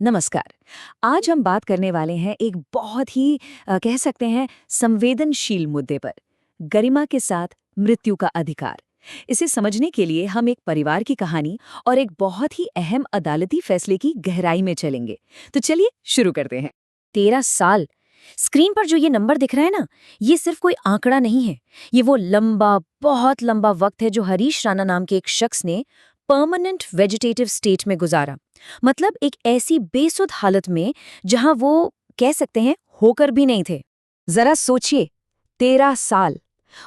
नमस्कार। आज हम बात करने वाले हैं एक बहुत ही कह सकते हैं संवेदनशील मुद्दे पर, गरिमा के साथ मृत्यु का अधिकार। इसे समझने के लिए हम एक परिवार की कहानी और एक बहुत ही अहम अदालती फैसले की गहराई में चलेंगे। तो चलिए शुरू करते हैं। 13 साल। स्क्रीन पर जो ये नंबर दिख रहा है ना, ये सिर्फ कोई आंकड़ा नहीं है। ये वो लंबा, बहुत लंबा वक्त है जो हरीश राणा नाम के एक शख्स ने परमानेंट वेजिटेटिव स्टेट में गुजारा। मतलब एक ऐसी बेसुध हालत में जहां वो कह सकते हैं होकर भी नहीं थे। जरा सोचिए, 13 साल।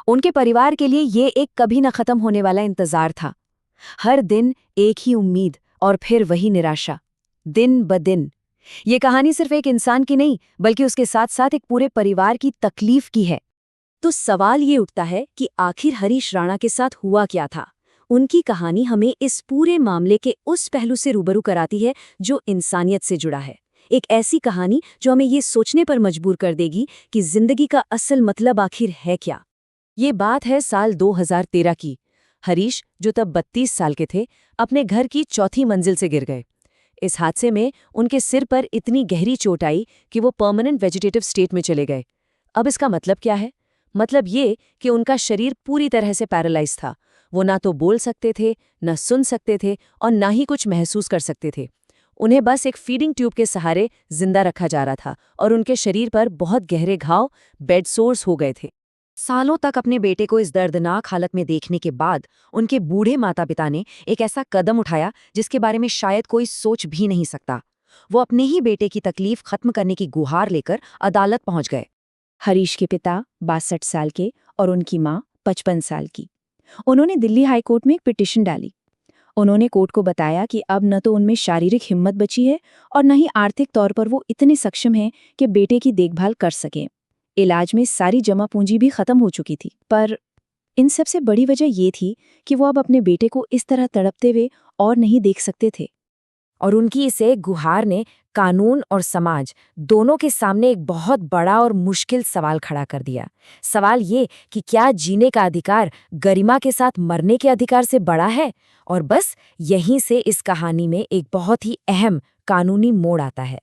उनके परिवार के लिए ये एक कभी न खत्म होने वाला इंतजार था। हर दिन एक ही उम्मीद और फिर वही निराशा, दिन ब दिन। ये कहानी सिर्फ एक इंसान की नहीं, बल्कि उसके साथ साथ एक पूरे परिवार की तकलीफ की है। तो सवाल ये उठता है कि आखिर हरीश राणा के साथ हुआ क्या था। उनकी कहानी हमें इस पूरे मामले के उस पहलू से रूबरू कराती है जो इंसानियत से जुड़ा है। एक ऐसी कहानी जो हमें ये सोचने पर मजबूर कर देगी कि जिंदगी का असल मतलब आखिर है क्या। ये बात है साल 2013 की। हरीश, जो तब 32 साल के थे, अपने घर की चौथी मंजिल से गिर गए। इस हादसे में उनके सिर पर इतनी गहरी चोट आई कि वो परमानेंट वेजिटेटिव स्टेट में चले गए। अब इसका मतलब क्या है? मतलब ये कि उनका शरीर पूरी तरह से पैरालाइज था। वो ना तो बोल सकते थे, न सुन सकते थे और ना ही कुछ महसूस कर सकते थे। उन्हें बस एक फीडिंग ट्यूब के सहारे जिंदा रखा जा रहा था और उनके शरीर पर बहुत गहरे घाव, बेड सोर्स हो गए थे। सालों तक अपने बेटे को इस दर्दनाक हालत में देखने के बाद उनके बूढ़े माता पिता ने एक ऐसा कदम उठाया जिसके बारे में शायद कोई सोच भी नहीं सकता। वो अपने ही बेटे की तकलीफ खत्म करने की गुहार लेकर अदालत पहुंच गए। हरीश के पिता 62 साल के और उनकी मां 55 साल की। उन्होंने दिल्ली हाईकोर्ट में एक पिटीशन डाली। उन्होंने कोर्ट को बताया कि अब न तो उनमें शारीरिक हिम्मत बची है और न ही आर्थिक तौर पर वो इतने सक्षम हैं कि बेटे की देखभाल कर सकें। इलाज में सारी जमा पूंजी भी खत्म हो चुकी थी। पर इन सबसे बड़ी वजह ये थी कि वो अब अपने बेटे को इस तरह तड़पते हुए और नहीं देख सकते थे। और उनकी इस एक गुहार ने कानून और समाज दोनों के सामने एक बहुत बड़ा और मुश्किल सवाल खड़ा कर दिया। सवाल ये कि क्या जीने का अधिकार गरिमा के साथ मरने के अधिकार से बड़ा है? और बस यहीं से इस कहानी में एक बहुत ही अहम कानूनी मोड़ आता है।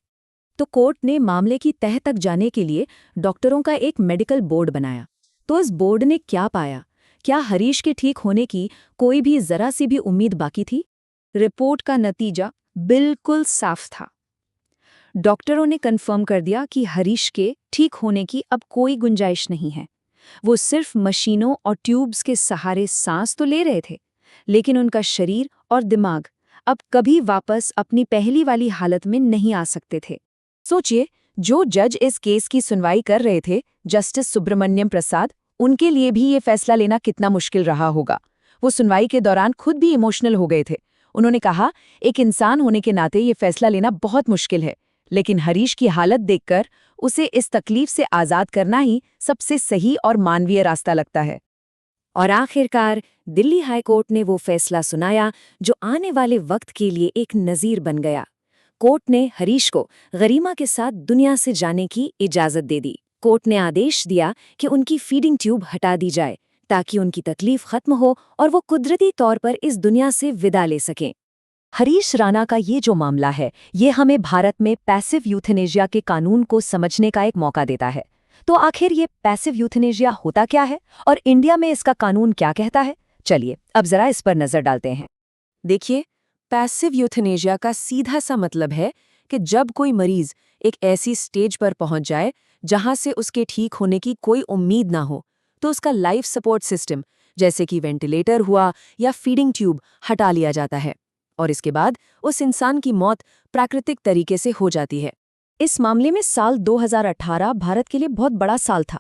तो कोर्ट ने मामले की तह तक जाने के लिए डॉक्टरों का एक मेडिकल बोर्ड बनाया। तो इस बोर्ड ने क्या पाया? क्या हरीश के ठीक होने की कोई भी जरा सी भी उम्मीद बाकी थी? रिपोर्ट का नतीजा बिल्कुल साफ था। डॉक्टरों ने कंफर्म कर दिया कि हरीश के ठीक होने की अब कोई गुंजाइश नहीं है। वो सिर्फ मशीनों और ट्यूब्स के सहारे सांस तो ले रहे थे, लेकिन उनका शरीर और दिमाग अब कभी वापस अपनी पहली वाली हालत में नहीं आ सकते थे। सोचिए, जो जज इस केस की सुनवाई कर रहे थे, जस्टिस सुब्रमण्यम प्रसाद, उनके लिए भी ये फैसला लेना कितना मुश्किल रहा होगा। वो सुनवाई के दौरान खुद भी इमोशनल हो गए थे। उन्होंने कहा, एक इंसान होने के नाते ये फैसला लेना बहुत मुश्किल है, लेकिन हरीश की हालत देखकर उसे इस तकलीफ से आज़ाद करना ही सबसे सही और मानवीय रास्ता लगता है। और आखिरकार दिल्ली हाईकोर्ट ने वो फैसला सुनाया जो आने वाले वक्त के लिए एक नज़ीर बन गया। कोर्ट ने हरीश को गरिमा के साथ दुनिया से जाने की इजाज़त दे दी। कोर्ट ने आदेश दिया कि उनकी फीडिंग ट्यूब हटा दी जाए ताकि उनकी तकलीफ खत्म हो और वो कुदरती तौर पर इस दुनिया से विदा ले सकें। हरीश राणा का ये जो मामला है, ये हमें भारत में पैसिव यूथनेशिया के कानून को समझने का एक मौका देता है। तो आखिर ये पैसिव यूथनेशिया होता क्या है और इंडिया में इसका कानून क्या कहता है? चलिए अब जरा इस पर नजर डालते हैं। देखिए, पैसिव यूथनेशिया का सीधा सा मतलब है कि जब कोई मरीज एक ऐसी स्टेज पर पहुंच जाए जहां से उसके ठीक होने की कोई उम्मीद ना हो, तो उसका लाइफ सपोर्ट सिस्टम, जैसे कि वेंटिलेटर हुआ या फीडिंग ट्यूब, हटा लिया जाता है और इसके बाद उस इंसान की मौत प्राकृतिक तरीके से हो जाती है। इस मामले में साल 2018 भारत के लिए बहुत बड़ा साल था।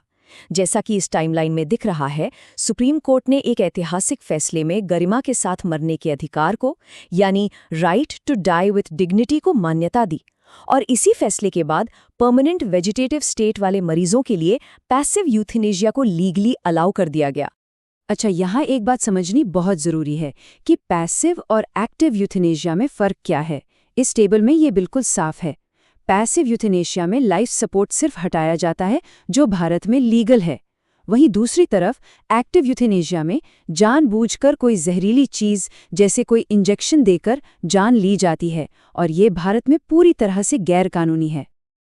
जैसा कि इस टाइमलाइन में दिख रहा है, सुप्रीम कोर्ट ने एक ऐतिहासिक फैसले में गरिमा के साथ मरने के अधिकार को, यानी right to die with dignity को मान्यता दी। और इसी फैसले के बाद परमानेंट वेजिटेटिव स्टेट वाले मरीजों के लिए पैसिव यूथनेशिया को लीगली अलाउ कर दिया गया। अच्छा, यहाँ एक बात समझनी बहुत ज़रूरी है कि पैसिव और एक्टिव यूथनेशिया में फ़र्क क्या है। इस टेबल में ये बिल्कुल साफ है। पैसिव यूथनेशिया में लाइफ सपोर्ट सिर्फ हटाया जाता है जो भारत में लीगल है। वहीं दूसरी तरफ एक्टिव यूथेनेशिया में जानबूझकर कोई जहरीली चीज जैसे कोई इंजेक्शन देकर जान ली जाती है और ये भारत में पूरी तरह से गैरकानूनी है।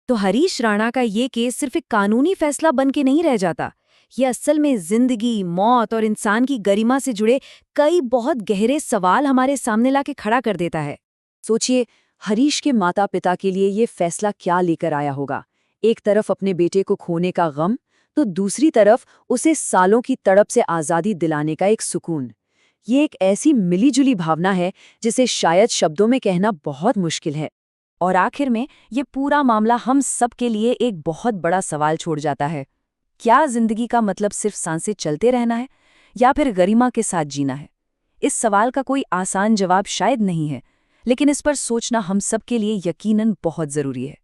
तो हरीश राणा का ये केस सिर्फ एक कानूनी फैसला बन के नहीं रह जाता, ये असल में जिंदगी, मौत और इंसान की गरिमा से जुड़े कई बहुत गहरे सवाल हमारे सामने लाके खड़ा कर देता है। सोचिए, हरीश के माता पिता के लिए ये फैसला क्या लेकर आया होगा। एक तरफ अपने बेटे को खोने का गम, तो दूसरी तरफ उसे सालों की तड़प से आज़ादी दिलाने का एक सुकून। ये एक ऐसी मिलीजुली भावना है जिसे शायद शब्दों में कहना बहुत मुश्किल है। और आखिर में ये पूरा मामला हम सब के लिए एक बहुत बड़ा सवाल छोड़ जाता है। क्या जिंदगी का मतलब सिर्फ सांसें चलते रहना है या फिर गरिमा के साथ जीना है? इस सवाल का कोई आसान जवाब शायद नहीं है, लेकिन इस पर सोचना हम सब के लिए यकीनन बहुत जरूरी है।